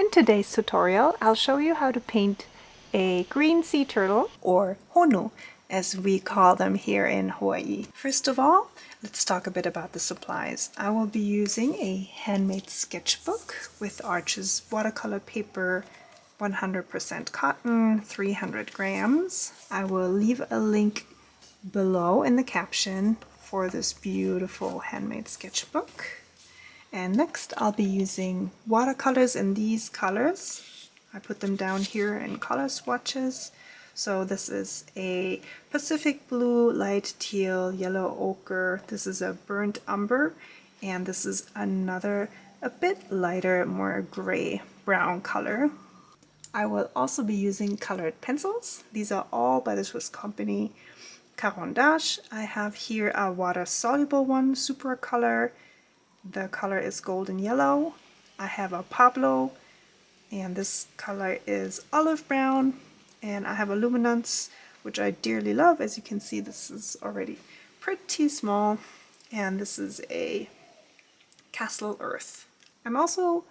In today's tutorial, I'll show you how to paint a green sea turtle, or honu, as we call them here in Hawaii. First of all, let's talk a bit about the supplies. I will be using a handmade sketchbook with Arches watercolor paper, 100% cotton, 300 grams. I will leave a link below in the caption for this beautiful handmade sketchbook. And next I'll be using watercolors in these colors. I put them down here in color swatches. So this is a Pacific blue, light teal, yellow ochre. This is a burnt umber, and this is another a bit lighter, more gray brown color. I will also be using colored pencils. These are all by the Swiss company Caran. I have here a water-soluble one, Supracolor. The color is golden yellow. I have a Pablo, and this color is olive brown. And I have a Luminance, which I dearly love. As you can see, this is already pretty small. And this is a Kassel Earth. I'm also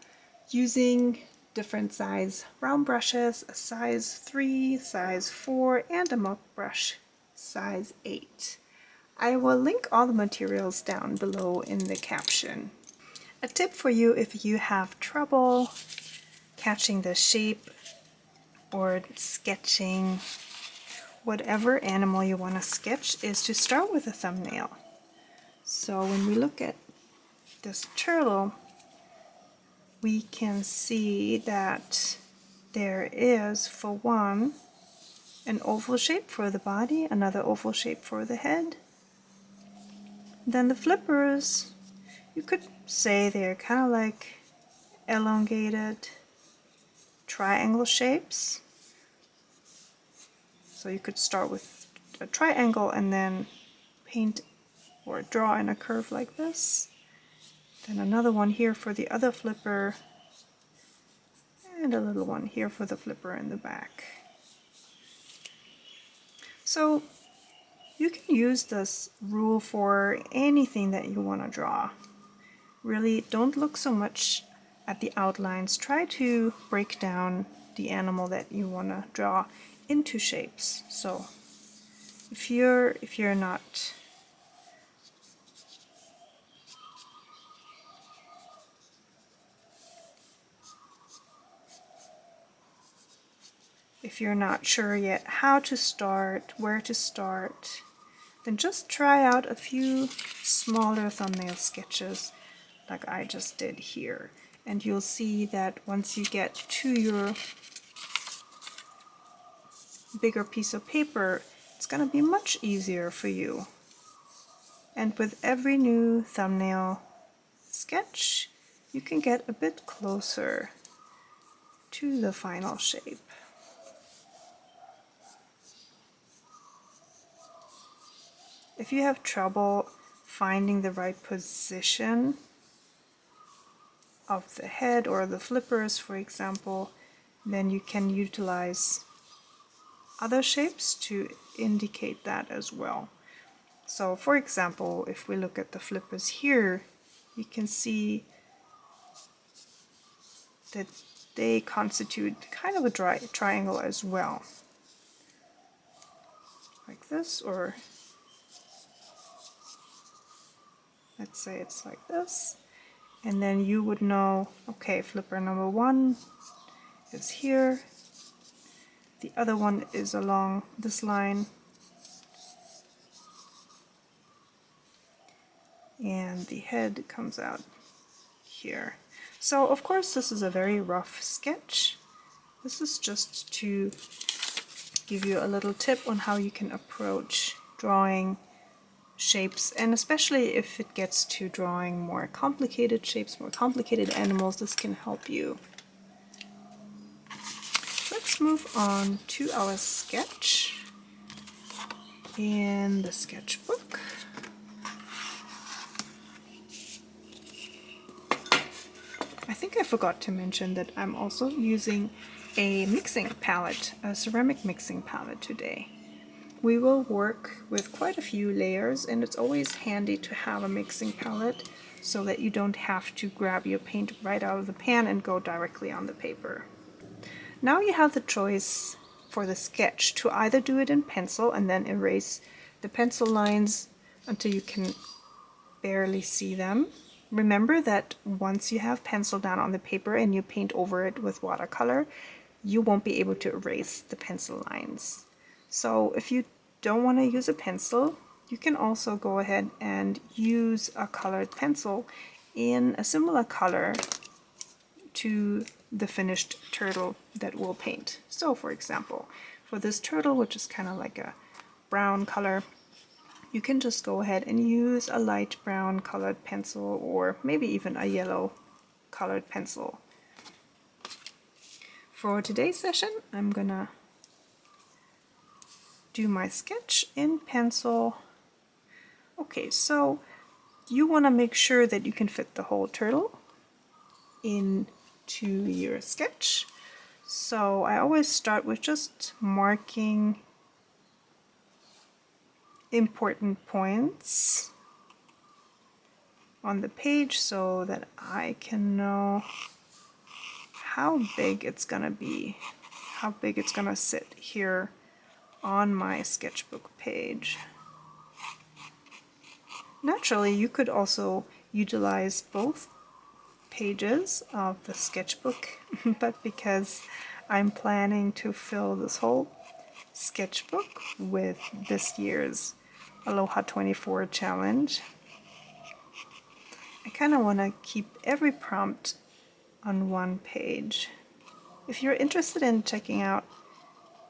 using different size round brushes, a size 3, size 4, and a mop brush size 8. I will link all the materials down below in the caption. A tip for you if you have trouble catching the shape or sketching whatever animal you want to sketch is to start with a thumbnail. So when we look at this turtle, we can see that there is, for one, an oval shape for the body, another oval shape for the head. Then the flippers, you could say they're kind of like elongated triangle shapes. So you could start with a triangle and then paint or draw in a curve like this. Then another one here for the other flipper, and a little one here for the flipper in the back. So you can use this rule for anything that you want to draw. Really, don't look so much at the outlines. Try to break down the animal that you want to draw into shapes. So if you're not sure yet how to start, where to start, then just try out a few smaller thumbnail sketches like I just did here. And you'll see that once you get to your bigger piece of paper, it's going to be much easier for you. And with every new thumbnail sketch, you can get a bit closer to the final shape. If you have trouble finding the right position of the head or the flippers, for example, then you can utilize other shapes to indicate that as well. So for example, if we look at the flippers here, you can see that they constitute kind of a triangle as well. Like this, or let's say it's like this. And then you would know, okay, flipper number 1 is here. The other one is along this line. And the head comes out here. So of course this is a very rough sketch. This is just to give you a little tip on how you can approach drawing shapes, and especially if it gets to drawing more complicated shapes, more complicated animals, this can help you. Let's move on to our sketch in the sketchbook. I think I forgot to mention that I'm also using a mixing palette, a ceramic mixing palette today. We will work with quite a few layers, and it's always handy to have a mixing palette so that you don't have to grab your paint right out of the pan and go directly on the paper. Now you have the choice for the sketch to either do it in pencil and then erase the pencil lines until you can barely see them. Remember that once you have pencil down on the paper and you paint over it with watercolor, you won't be able to erase the pencil lines. So if you don't want to use a pencil, you can also go ahead and use a colored pencil in a similar color to the finished turtle that we'll paint. So for example, for this turtle, which is kind of like a brown color, you can just go ahead and use a light brown colored pencil, or maybe even a yellow colored pencil. For today's session, I'm gonna do my sketch in pencil. Okay, so you want to make sure that you can fit the whole turtle into your sketch. So I always start with just marking important points on the page so that I can know how big it's gonna be, how big it's gonna sit here on my sketchbook page. Naturally, you could also utilize both pages of the sketchbook, but because I'm planning to fill this whole sketchbook with this year's Aloha 24 challenge, I kind of want to keep every prompt on one page. If you're interested in checking out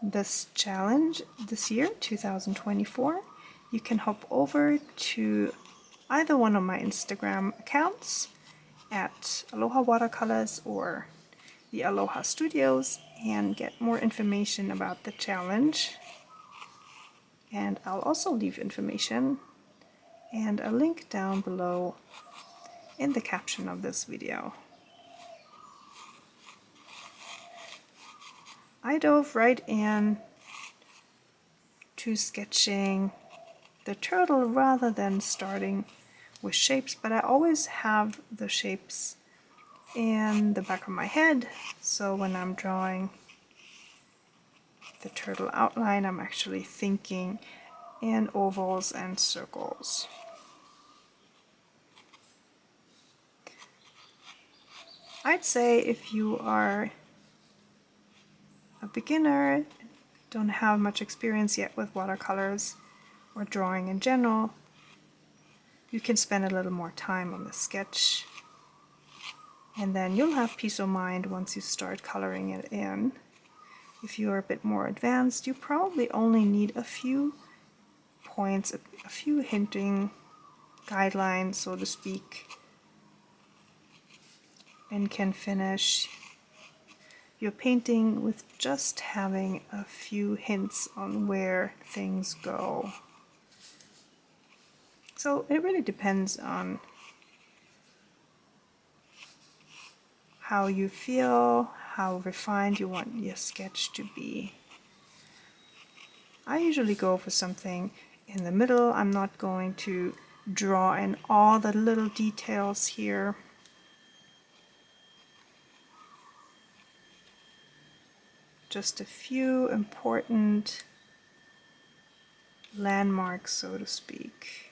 this challenge this year, 2024, you can hop over to either one of my Instagram accounts at Aloha Watercolors or the Aloha Studios and get more information about the challenge. And I'll also leave information and a link down below in the caption of this video. I dove right in to sketching the turtle rather than starting with shapes, but I always have the shapes in the back of my head, so when I'm drawing the turtle outline, I'm actually thinking in ovals and circles. I'd say if you are a beginner, don't have much experience yet with watercolors or drawing in general, you can spend a little more time on the sketch, and then you'll have peace of mind once you start coloring it in. If you are a bit more advanced, you probably only need a few points, a few hinting guidelines, so to speak, and can finish your painting with just having a few hints on where things go. So it really depends on how you feel, how refined you want your sketch to be. I usually go for something in the middle. I'm not going to draw in all the little details here. Just a few important landmarks, so to speak.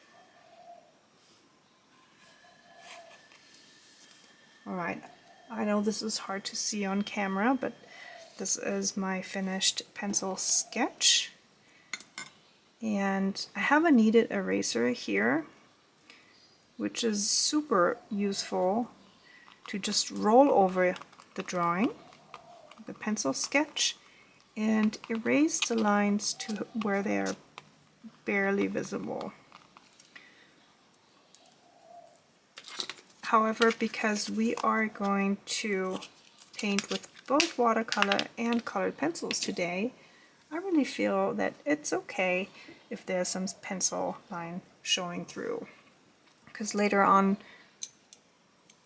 Alright, I know this is hard to see on camera, but this is my finished pencil sketch. And I have a kneaded eraser here, which is super useful to just roll over the drawing, the pencil sketch, and erase the lines to where they are barely visible. However, because we are going to paint with both watercolor and colored pencils today, I really feel that it's okay if there's some pencil line showing through, because later on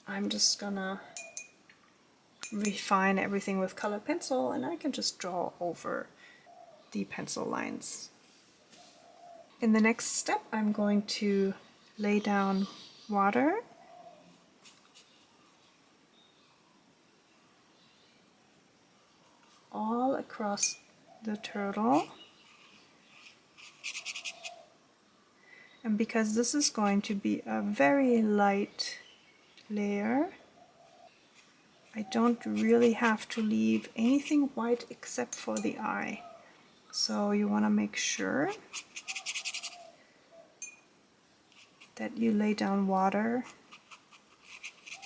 I'm just gonna refine everything with colored pencil and I can just draw over the pencil lines. In the next step, I'm going to lay down water across the turtle. And because this is going to be a very light layer, I don't really have to leave anything white except for the eye. So you want to make sure that you lay down water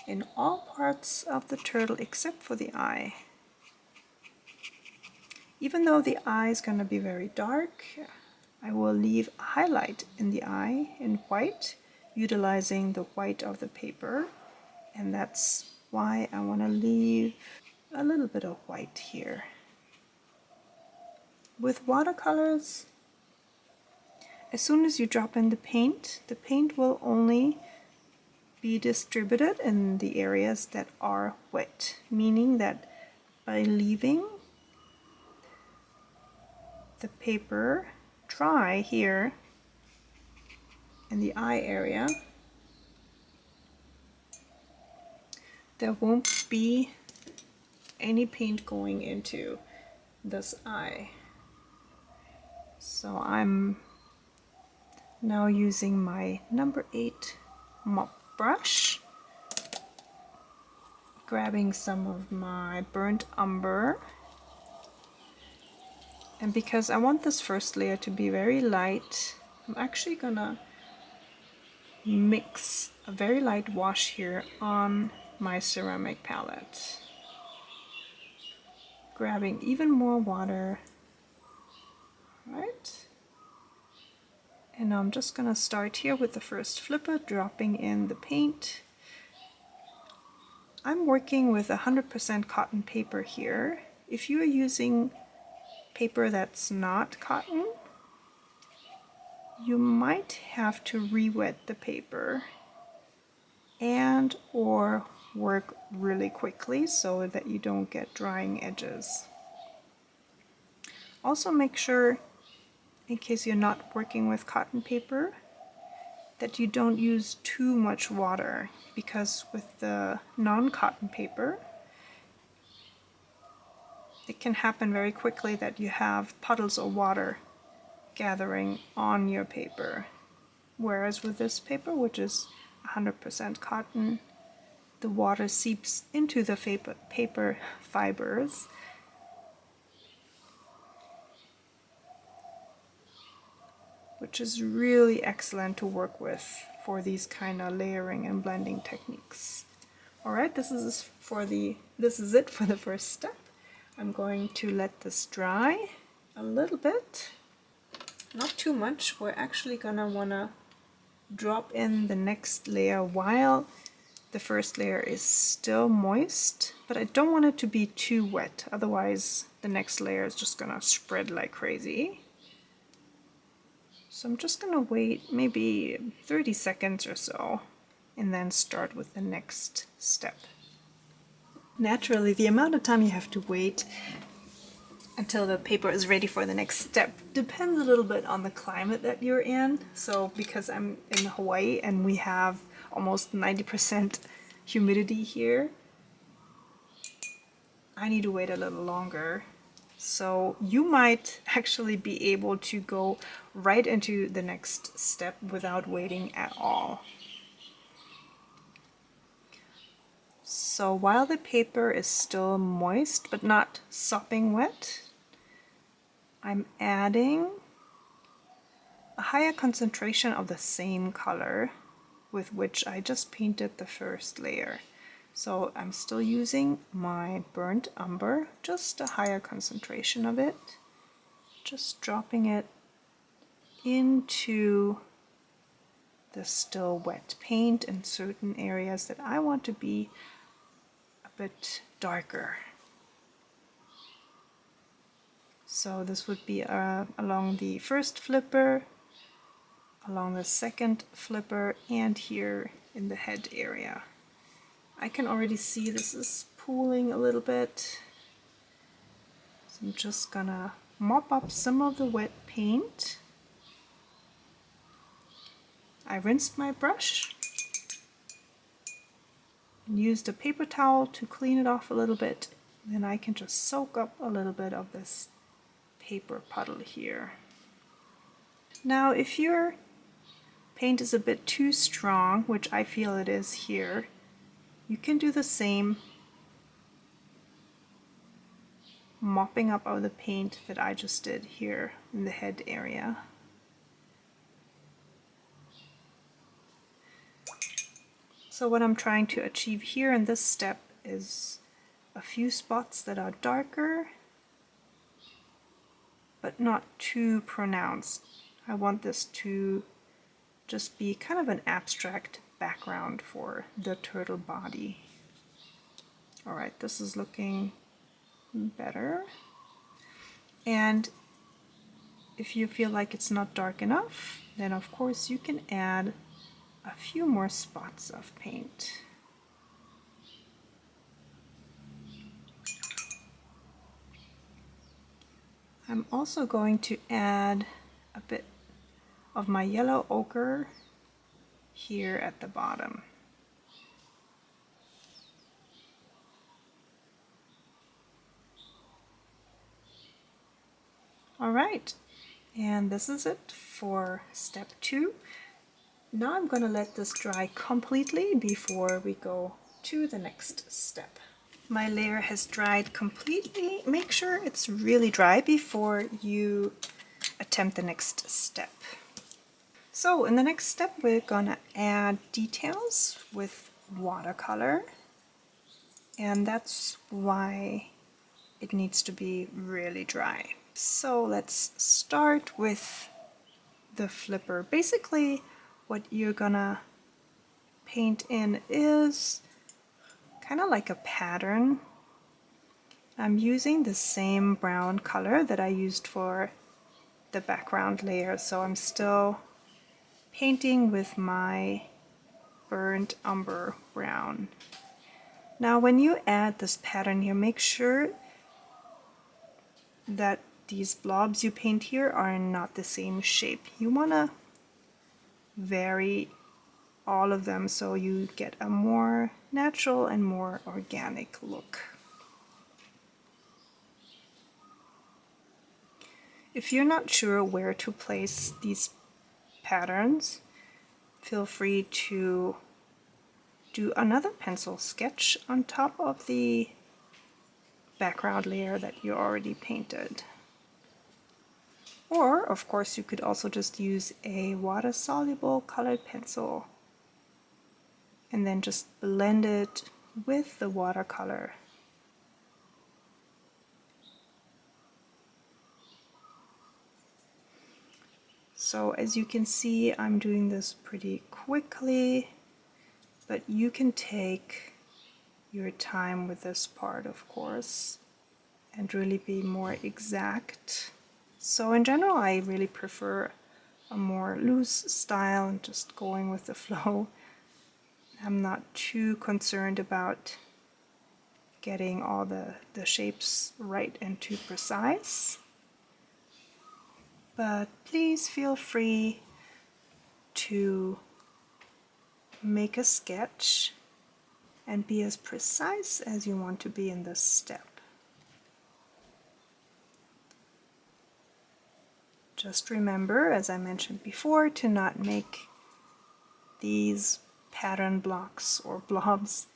in all parts of the turtle except for the eye. Even though the eye is going to be very dark, I will leave a highlight in the eye in white, utilizing the white of the paper, and that's why I want to leave a little bit of white here. With watercolors, as soon as you drop in the paint will only be distributed in the areas that are wet, meaning that by leaving the paper dry here in the eye area, there won't be any paint going into this eye. So I'm now using my number 8 mop brush, grabbing some of my burnt umber, and because I want this first layer to be very light, I'm actually gonna mix a very light wash here on my ceramic palette, grabbing even more water, right? And I'm just gonna start here with the first flipper, dropping in the paint. I'm working with 100% cotton paper here. If you are using paper that's not cotton, you might have to re-wet the paper and or work really quickly so that you don't get drying edges. Also make sure, in case you're not working with cotton paper, that you don't use too much water, because with the non-cotton paper it can happen very quickly that you have puddles of water gathering on your paper. Whereas with this paper, which is 100% cotton, the water seeps into the paper fibers, which is really excellent to work with for these kind of layering and blending techniques. Alright, this is it for the first step. I'm going to let this dry a little bit, not too much. We're actually gonna wanna drop in the next layer while the first layer is still moist, but I don't want it to be too wet, otherwise the next layer is just gonna spread like crazy. So I'm just gonna wait maybe 30 seconds or so and then start with the next step. Naturally, the amount of time you have to wait until the paper is ready for the next step depends a little bit on the climate that you're in. So because I'm in Hawaii and we have almost 90% humidity here, I need to wait a little longer. So you might actually be able to go right into the next step without waiting at all. So while the paper is still moist but not sopping wet, I'm adding a higher concentration of the same color with which I just painted the first layer. So I'm still using my burnt umber, just a higher concentration of it, just dropping it into the still wet paint in certain areas that I want to be a bit darker. So this would be along the first flipper, along the second flipper, and here in the head area. I can already see this is pooling a little bit. So I'm just gonna mop up some of the wet paint. I rinsed my brush and used a paper towel to clean it off a little bit Then I can just soak up a little bit of this paper puddle here. Now if your paint is a bit too strong, which I feel it is here, you can do the same, mopping up all the paint that I just did here in the head area. So what I'm trying to achieve here in this step is a few spots that are darker, but not too pronounced. I want this to just be kind of an abstract background for the turtle body. Alright, this is looking better. And if you feel like it's not dark enough, then of course you can add a few more spots of paint. I'm also going to add a bit of my yellow ochre here at the bottom. Alright, and this is it for step 2. Now I'm going to let this dry completely before we go to the next step. My layer has dried completely. Make sure it's really dry before you attempt the next step. So in the next step we're going to add details with watercolor, and that's why it needs to be really dry. So let's start with the flipper. Basically what you're gonna paint in is kind of like a pattern. I'm using the same brown color that I used for the background layer, so I'm still painting with my burnt umber brown. Now when you add this pattern here, make sure that these blobs you paint here are not the same shape. You want to vary all of them so you get a more natural and more organic look. If you're not sure where to place these patterns, feel free to do another pencil sketch on top of the background layer that you already painted. Or, of course, you could also just use a water-soluble colored pencil and then just blend it with the watercolor. So as you can see, I'm doing this pretty quickly, but you can take your time with this part, of course, and really be more exact. So in general, I really prefer a more loose style and just going with the flow. I'm not too concerned about getting all the shapes right and too precise. But please feel free to make a sketch and be as precise as you want to be in this step. Just remember, as I mentioned before, to not make these pattern blocks or blobs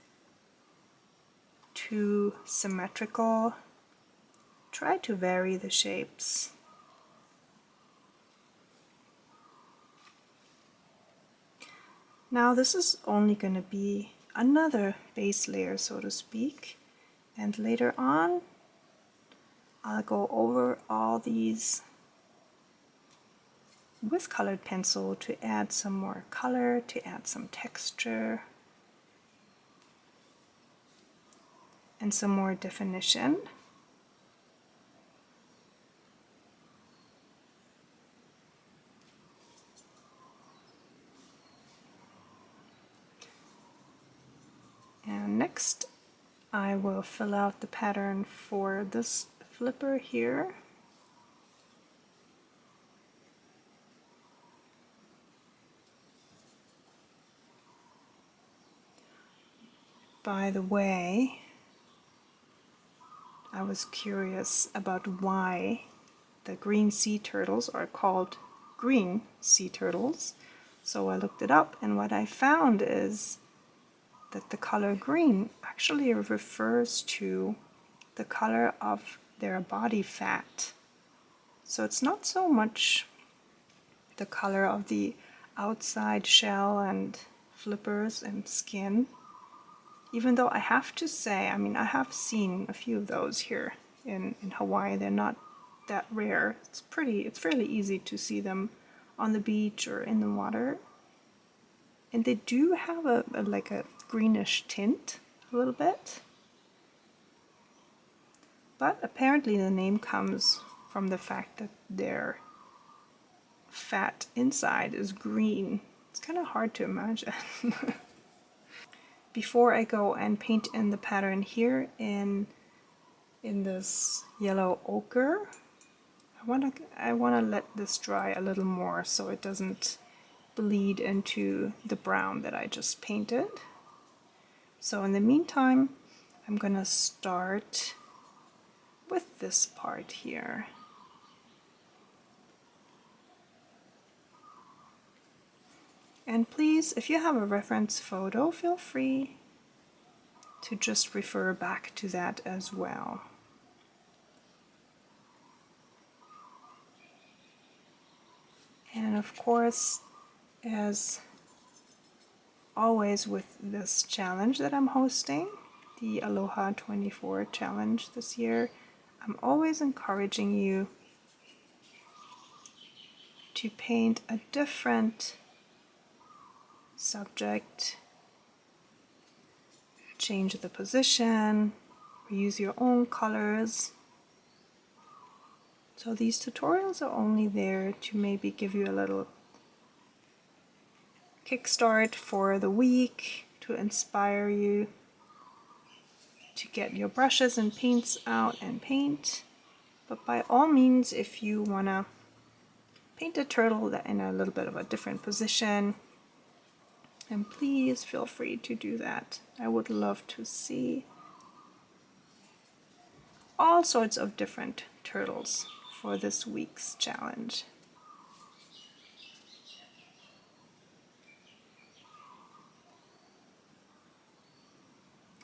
too symmetrical. Try to vary the shapes. Now this is only going to be another base layer, so to speak, and later on I'll go over all these with colored pencil to add some more color, to add some texture and some more definition. And next I will fill out the pattern for this flipper here. By the way, I was curious about why the green sea turtles are called green sea turtles. So I looked it up, and what I found is that the color green actually refers to the color of their body fat. So it's not so much the color of the outside shell and flippers and skin. Even though I have to say, I mean, I have seen a few of those here in Hawaii. They're not that rare. It's fairly easy to see them on the beach or in the water. And they do have like a greenish tint a little bit. But apparently the name comes from the fact that their fat inside is green. It's kind of hard to imagine. Before I go and paint in the pattern here in this yellow ochre, I wanna let this dry a little more so it doesn't bleed into the brown that I just painted. So in the meantime, I'm gonna start with this part here. And please, if you have a reference photo, feel free to just refer back to that as well. And of course, as always with this challenge that I'm hosting, the Aloha 24 challenge this year, I'm always encouraging you to paint a different subject, change the position, use your own colors. So these tutorials are only there to maybe give you a little kickstart for the week, to inspire you to get your brushes and paints out and paint. But by all means, if you want to paint a turtle in a little bit of a different position, and please feel free to do that. I would love to see all sorts of different turtles for this week's challenge.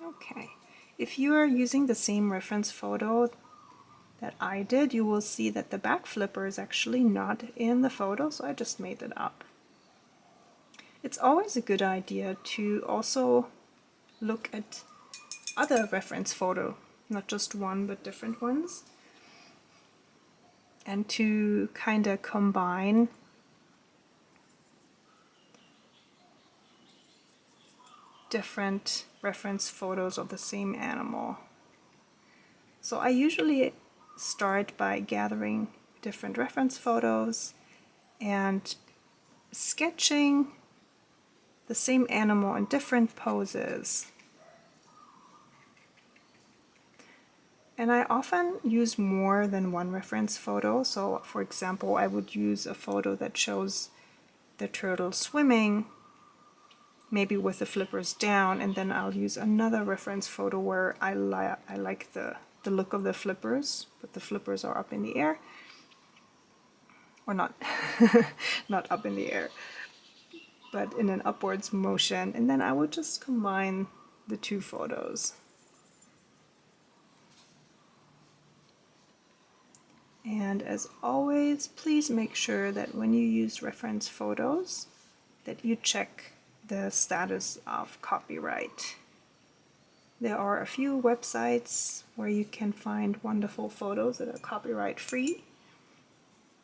Okay, if you are using the same reference photo that I did, you will see that the back flipper is actually not in the photo, so I just made it up. It's always a good idea to also look at other reference photo, not just one but different ones, and to kind of combine different reference photos of the same animal. So I usually start by gathering different reference photos and sketching the same animal in different poses. And I often use more than one reference photo. So for example, I would use a photo that shows the turtle swimming, maybe with the flippers down, and then I'll use another reference photo where I like the look of the flippers, but the flippers are up in the air. Or not, not up in the air, but in an upwards motion, and then I would just combine the two photos. And as always, please make sure that when you use reference photos that you check the status of copyright. There are a few websites where you can find wonderful photos that are copyright free.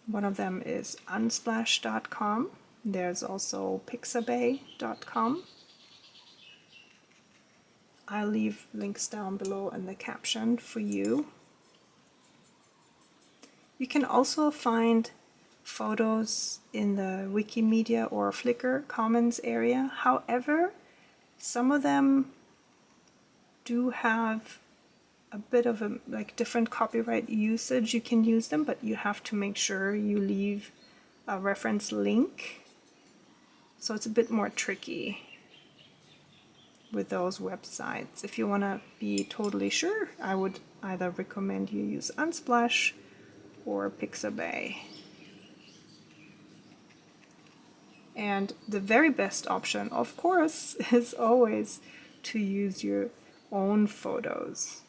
One of them is unsplash.com. There's also pixabay.com. I'll leave links down below in the caption for you. You can also find photos in the Wikimedia or Flickr Commons area. However, some of them do have a bit of a different copyright usage. You can use them, but you have to make sure you leave a reference link. So it's a bit more tricky with those websites. If you want to be totally sure, I would either recommend you use Unsplash or Pixabay. And the very best option, of course, is always to use your own photos.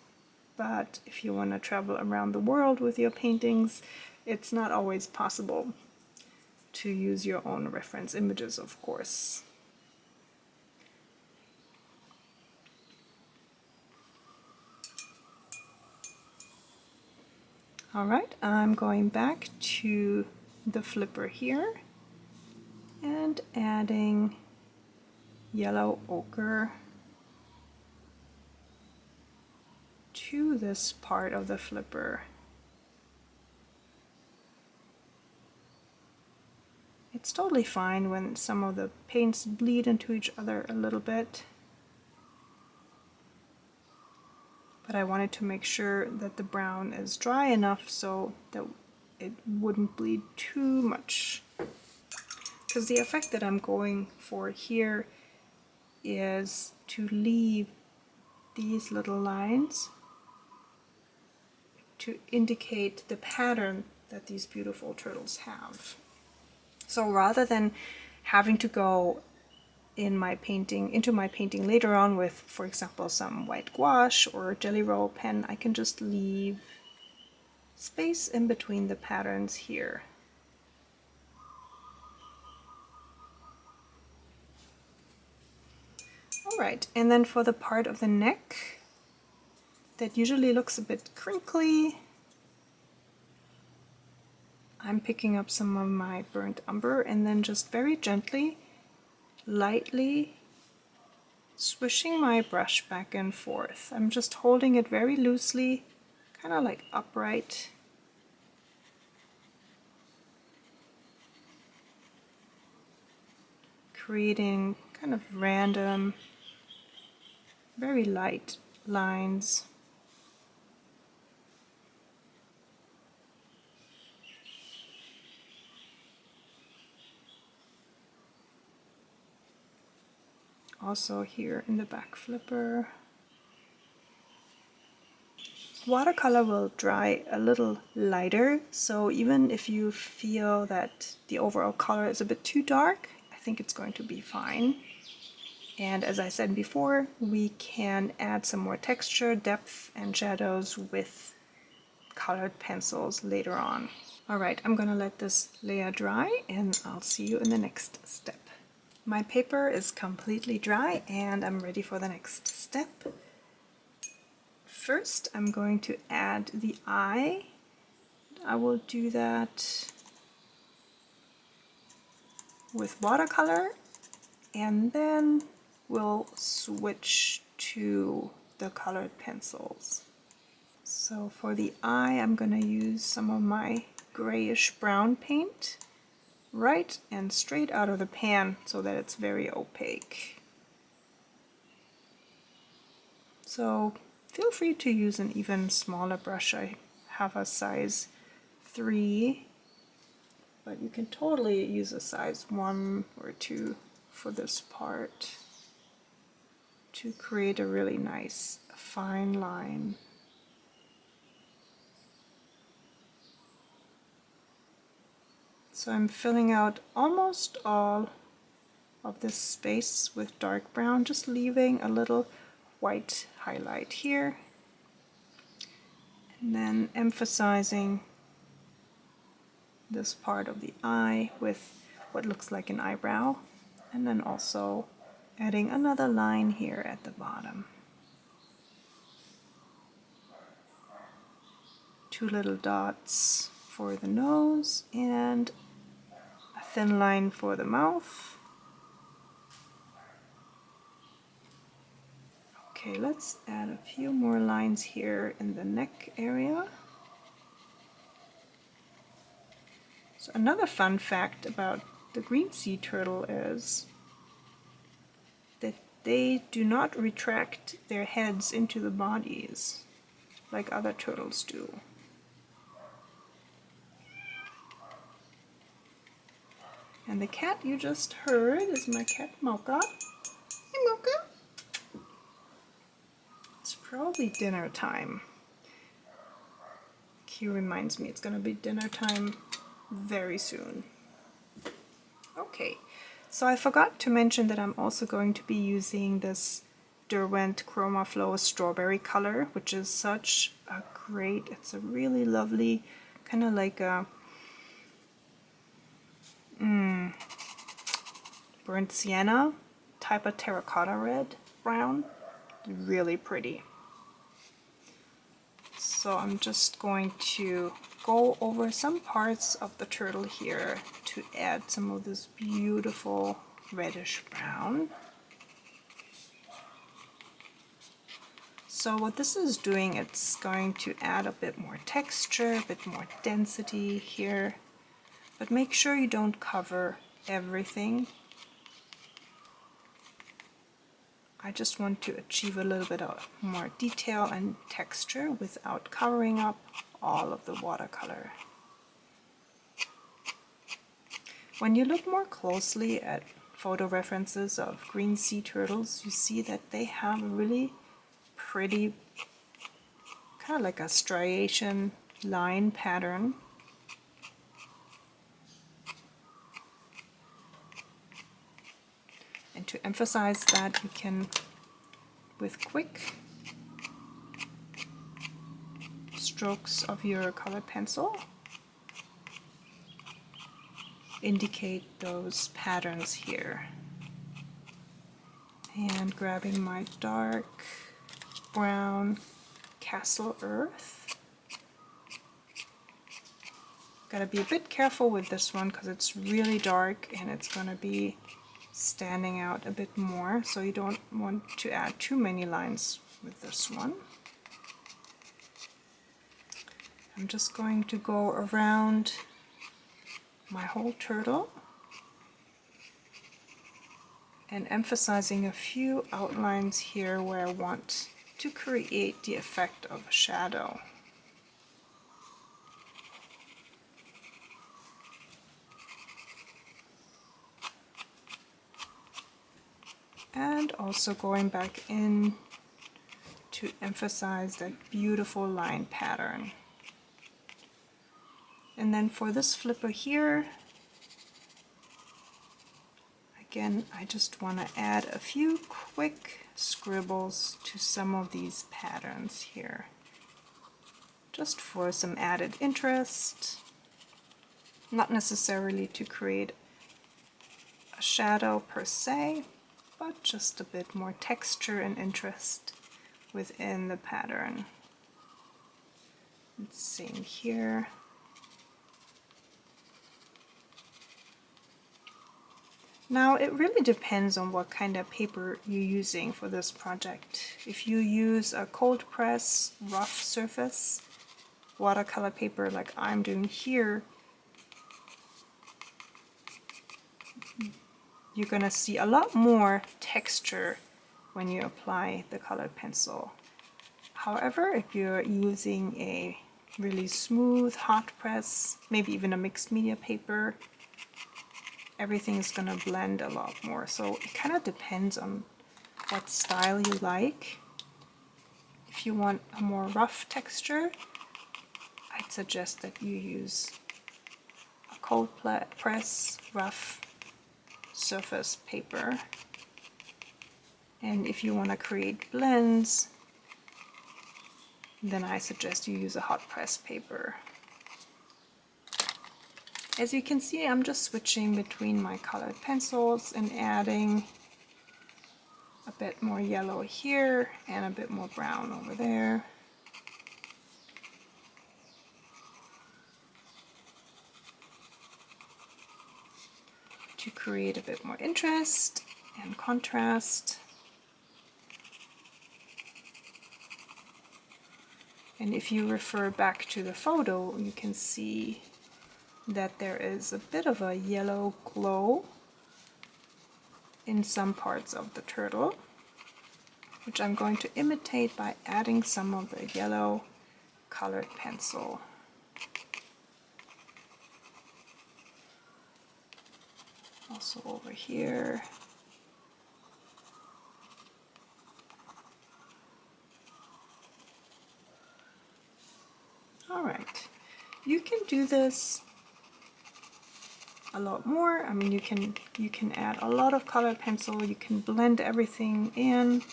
But if you want to travel around the world with your paintings, it's not always possible to use your own reference images, of course. Alright, I'm going back to the flipper here and adding yellow ochre to this part of the flipper. It's totally fine when some of the paints bleed into each other a little bit, but I wanted to make sure that the brown is dry enough so that it wouldn't bleed too much. Because the effect that I'm going for here is to leave these little lines to indicate the pattern that these beautiful turtles have. So rather than having to go into my painting later on with, for example, some white gouache or Jelly Roll pen, I can just leave space in between the patterns here. Alright, and then for the part of the neck that usually looks a bit crinkly, I'm picking up some of my burnt umber and then just very gently, lightly swishing my brush back and forth. I'm just holding it very loosely, kind of like upright. Creating kind of random, very light lines. Also here in the back flipper. Watercolor will dry a little lighter, so even if you feel that the overall color is a bit too dark, I think it's going to be fine. And as I said before, we can add some more texture, depth, and shadows with colored pencils later on. Alright, I'm gonna let this layer dry and I'll see you in the next step. My paper is completely dry and I'm ready for the next step. First, I'm going to add the eye. I will do that with watercolor and then we'll switch to the colored pencils. So for the eye, I'm going to use some of my grayish brown paint right and straight out of the pan so that it's very opaque. So feel free to use an even smaller brush. I have a size 3, but you can totally use a size 1 or 2 for this part to create a really nice fine line. So I'm filling out almost all of this space with dark brown, just leaving a little white highlight here, and then emphasizing this part of the eye with what looks like an eyebrow, and then also adding another line here at the bottom. 2 little dots for the nose and a thin line for the mouth. Okay, let's add a few more lines here in the neck area. So another fun fact about the green sea turtle is that they do not retract their heads into the bodies like other turtles do. And the cat you just heard is my cat Mocha. Hey Mocha! It's probably dinner time. He reminds me it's gonna be dinner time very soon. Okay, so I forgot to mention that I'm also going to be using this Derwent chromaflow strawberry color, which is such a great, it's a really lovely, kind of like a burnt sienna type of terracotta red brown. Really pretty. So I'm just going to go over some parts of the turtle here to add some of this beautiful reddish brown. So what this is doing, it's going to add a bit more texture, a bit more density here, but make sure you don't cover everything. I just want to achieve a little bit of more detail and texture without covering up all of the watercolor. When you look more closely at photo references of green sea turtles, you see that they have a really pretty, kind of like a striation line pattern. And to emphasize that, you can, with quick strokes of your colored pencil, indicate those patterns here. And grabbing my dark brown Kassel earth. Gotta be a bit careful with this one because it's really dark and it's gonna be standing out a bit more, so you don't want to add too many lines with this one. I'm just going to go around my whole turtle and emphasizing a few outlines here where I want to create the effect of a shadow. And also going back in to emphasize that beautiful line pattern. And then for this flipper here, again, I just want to add a few quick scribbles to some of these patterns here, just for some added interest, not necessarily to create a shadow per se, but just a bit more texture and interest within the pattern. Same here. Now it really depends on what kind of paper you're using for this project. If you use a cold press rough surface watercolor paper like I'm doing here, you're going to see a lot more texture when you apply the colored pencil. However, if you're using a really smooth hot press, maybe even a mixed media paper, everything is going to blend a lot more. So it kind of depends on what style you like. If you want a more rough texture, I'd suggest that you use a cold press rough surface paper. And if you want to create blends, then I suggest you use a hot press paper. As you can see, I'm just switching between my colored pencils and adding a bit more yellow here and a bit more brown over there. To create a bit more interest and contrast. And if you refer back to the photo, you can see that there is a bit of a yellow glow in some parts of the turtle, which I'm going to imitate by adding some of the yellow colored pencil. Also over here. All right. You can do this a lot more. I mean, you can add a lot of colored pencil, you can blend everything in,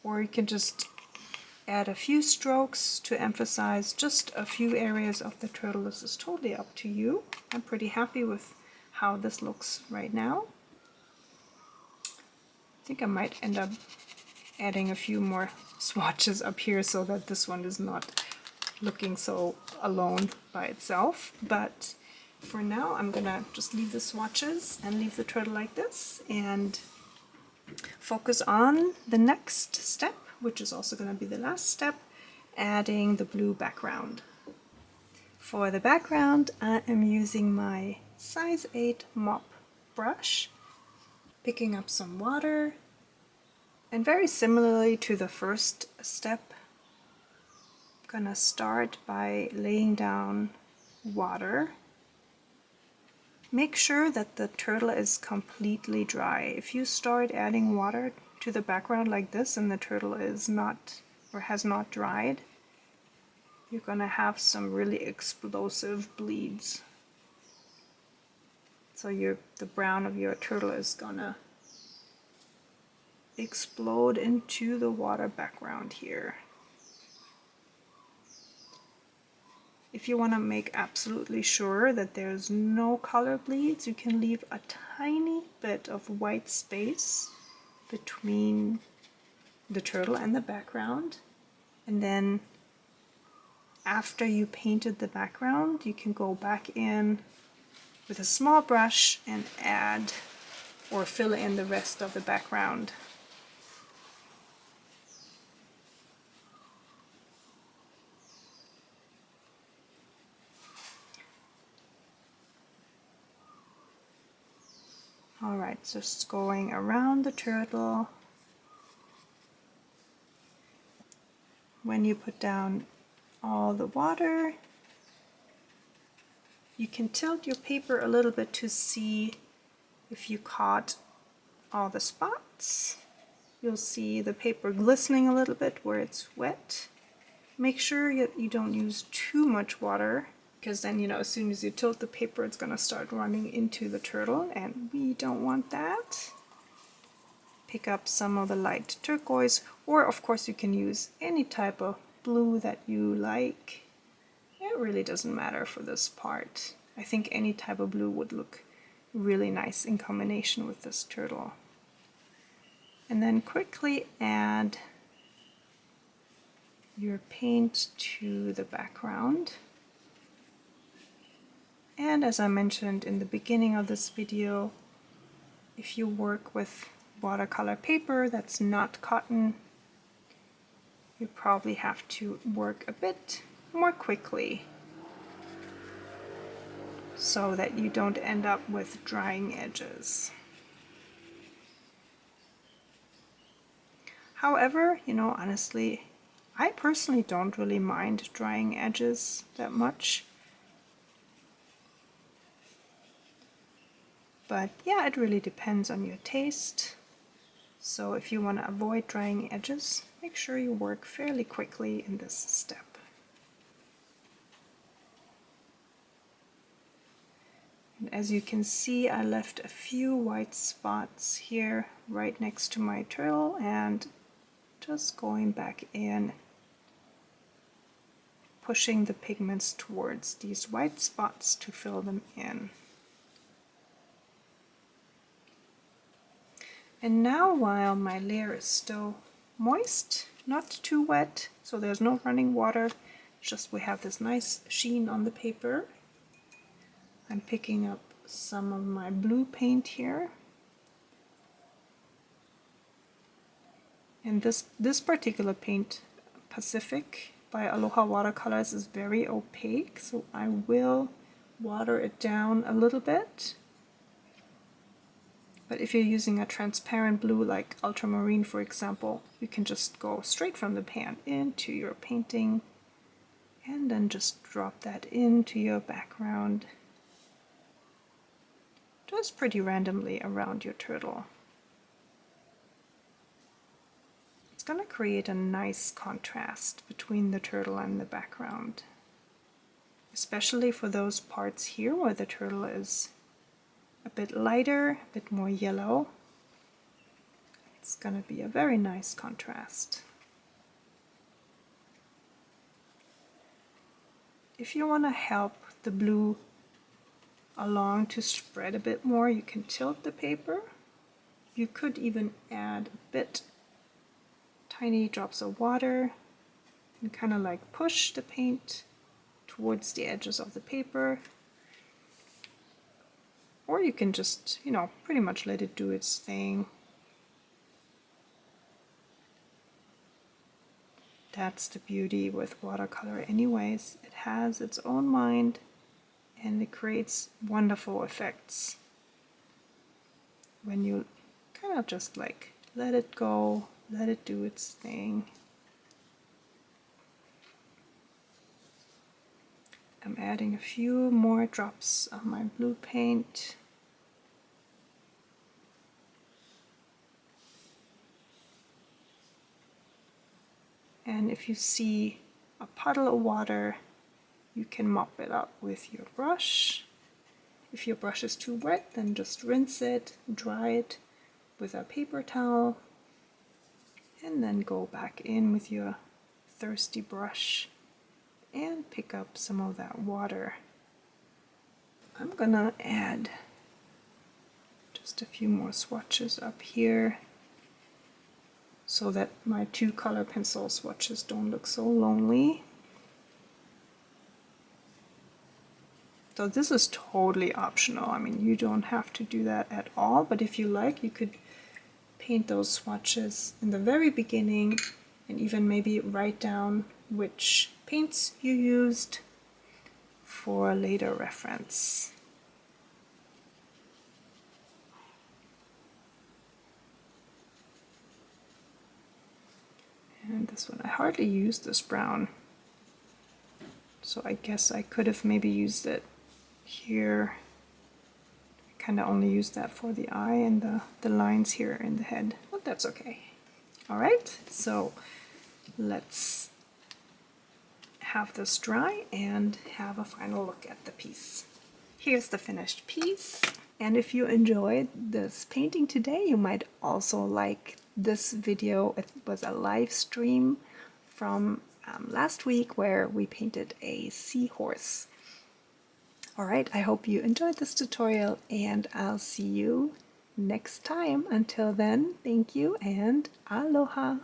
or you can just add a few strokes to emphasize just a few areas of the turtle. This is totally up to you. I'm pretty happy with how this looks right now. I think I might end up adding a few more swatches up here so that this one is not looking so alone by itself. But for now, I'm gonna just leave the swatches and leave the turtle like this and focus on the next step, which is also going to be the last step, adding the blue background. For the background, I am using my size 8 mop brush, picking up some water, and very similarly to the first step, I'm gonna start by laying down water. Make sure that the turtle is completely dry. If you start adding water to the background like this and the turtle is not or has not dried, you're gonna have some really explosive bleeds. So the brown of your turtle is gonna explode into the water background here. If you want to make absolutely sure that there's no color bleeds, you can leave a tiny bit of white space between the turtle and the background. And then after you painted the background, you can go back in with a small brush and add or fill in the rest of the background. Alright, just going around the turtle. When you put down all the water, you can tilt your paper a little bit to see if you caught all the spots. You'll see the paper glistening a little bit where it's wet. Make sure you don't use too much water, because then, as soon as you tilt the paper, it's going to start running into the turtle, and we don't want that. Pick up some of the light turquoise, or of course you can use any type of blue that you like. It really doesn't matter for this part. I think any type of blue would look really nice in combination with this turtle. And then quickly add your paint to the background. And as I mentioned in the beginning of this video, if you work with watercolor paper that's not cotton, you probably have to work a bit more quickly so that you don't end up with drying edges. However, honestly, I personally don't really mind drying edges that much. But yeah, it really depends on your taste. So if you want to avoid drying edges, make sure you work fairly quickly in this step. And as you can see, I left a few white spots here right next to my turtle, and just going back in, pushing the pigments towards these white spots to fill them in. And now, while my layer is still moist, not too wet, so there's no running water, just we have this nice sheen on the paper, I'm picking up some of my blue paint here. And this particular paint, Pacific by Aloha Watercolors, is very opaque, so I will water it down a little bit. But if you're using a transparent blue like ultramarine, for example, you can just go straight from the pan into your painting and then just drop that into your background, just pretty randomly around your turtle. It's going to create a nice contrast between the turtle and the background. especially for those parts here where the turtle is a bit lighter, a bit more yellow. It's going to be a very nice contrast. If you want to help the blue along to spread a bit more, you can tilt the paper. You could even add a bit, tiny drops of water, and kind of like push the paint towards the edges of the paper. Or you can just, you know, pretty much let it do its thing. That's the beauty with watercolor anyways. It has its own mind and it creates wonderful effects when you kind of just like let it go, let it do its thing. I'm adding a few more drops of my blue paint. And if you see a puddle of water, you can mop it up with your brush. If your brush is too wet, then just rinse it, dry it with a paper towel, and then go back in with your thirsty brush and pick up some of that water. I'm gonna add just a few more swatches up here so that my two color pencil swatches don't look so lonely. So this is totally optional. I mean, you don't have to do that at all, but if you like, you could paint those swatches in the very beginning and even maybe write down which paints you used for later reference. And this one, I hardly used this brown, so I guess I could have maybe used it here. I kind of only used that for the eye and the lines here in the head, but that's okay. All right, so let's have this dry and have a final look at the piece. Here's the finished piece. And if you enjoyed this painting today, you might also like this video. It was a live stream from last week where we painted a seahorse. All right, I hope you enjoyed this tutorial and I'll see you next time. Until then, thank you and aloha.